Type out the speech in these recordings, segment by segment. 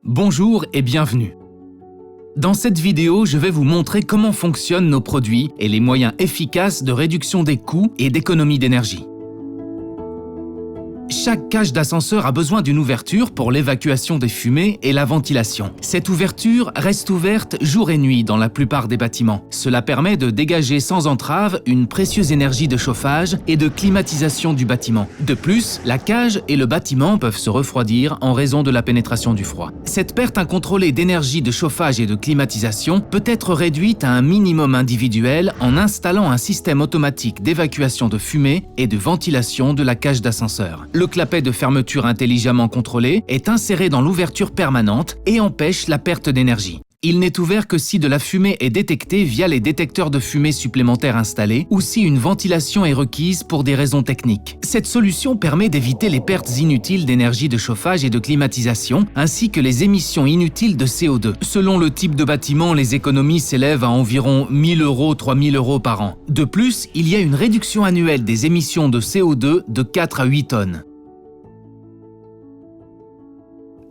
Bonjour et bienvenue. Dans cette vidéo, je vais vous montrer comment fonctionnent nos produits et les moyens efficaces de réduction des coûts et d'économie d'énergie. Chaque cage d'ascenseur a besoin d'une ouverture pour l'évacuation des fumées et la ventilation. Cette ouverture reste ouverte jour et nuit dans la plupart des bâtiments. Cela permet de dégager sans entrave une précieuse énergie de chauffage et de climatisation du bâtiment. De plus, la cage et le bâtiment peuvent se refroidir en raison de la pénétration du froid. Cette perte incontrôlée d'énergie de chauffage et de climatisation peut être réduite à un minimum individuel en installant un système automatique d'évacuation de fumée et de ventilation de la cage d'ascenseur. Le clapet de fermeture intelligemment contrôlé est inséré dans l'ouverture permanente et empêche la perte d'énergie. Il n'est ouvert que si de la fumée est détectée via les détecteurs de fumée supplémentaires installés ou si une ventilation est requise pour des raisons techniques. Cette solution permet d'éviter les pertes inutiles d'énergie de chauffage et de climatisation, ainsi que les émissions inutiles de CO2. Selon le type de bâtiment, les économies s'élèvent à environ 1 000 €, 3 000 € par an. De plus, il y a une réduction annuelle des émissions de CO2 de 4 à 8 tonnes.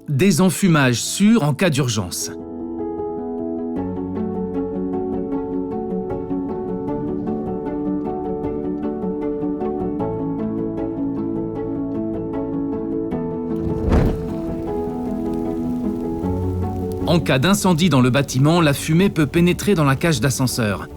Désenfumage sûr en cas d'urgence. En cas d'incendie dans le bâtiment, la fumée peut pénétrer dans la cage d'ascenseur.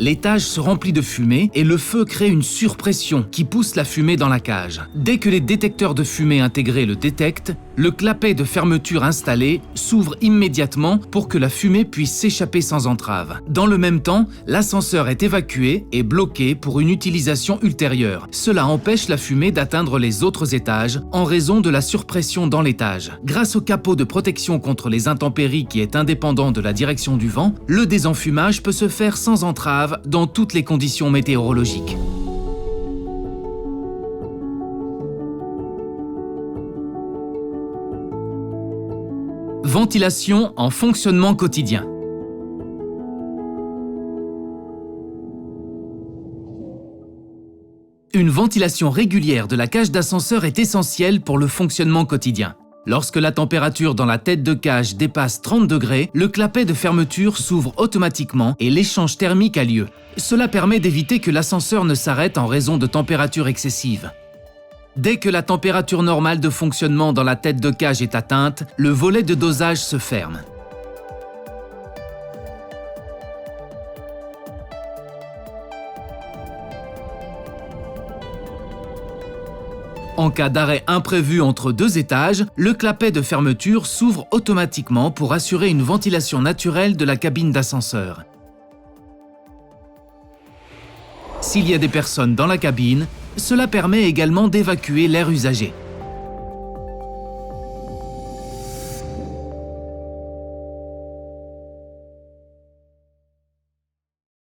L'étage se remplit de fumée et le feu crée une surpression qui pousse la fumée dans la cage. Dès que les détecteurs de fumée intégrés le détectent, le clapet de fermeture installé s'ouvre immédiatement pour que la fumée puisse s'échapper sans entrave. Dans le même temps, l'ascenseur est évacué et bloqué pour une utilisation ultérieure. Cela empêche la fumée d'atteindre les autres étages en raison de la surpression dans l'étage. Grâce au capot de protection contre les intempéries qui est indépendant de la direction du vent, le désenfumage peut se faire sans entrave dans toutes les conditions météorologiques. Ventilation en fonctionnement quotidien. Une ventilation régulière de la cage d'ascenseur est essentielle pour le fonctionnement quotidien. Lorsque la température dans la tête de cage dépasse 30 degrés, le clapet de fermeture s'ouvre automatiquement et l'échange thermique a lieu. Cela permet d'éviter que l'ascenseur ne s'arrête en raison de températures excessives. Dès que la température normale de fonctionnement dans la tête de cage est atteinte, le volet de dosage se ferme. En cas d'arrêt imprévu entre deux étages, le clapet de fermeture s'ouvre automatiquement pour assurer une ventilation naturelle de la cabine d'ascenseur. S'il y a des personnes dans la cabine, cela permet également d'évacuer l'air usagé.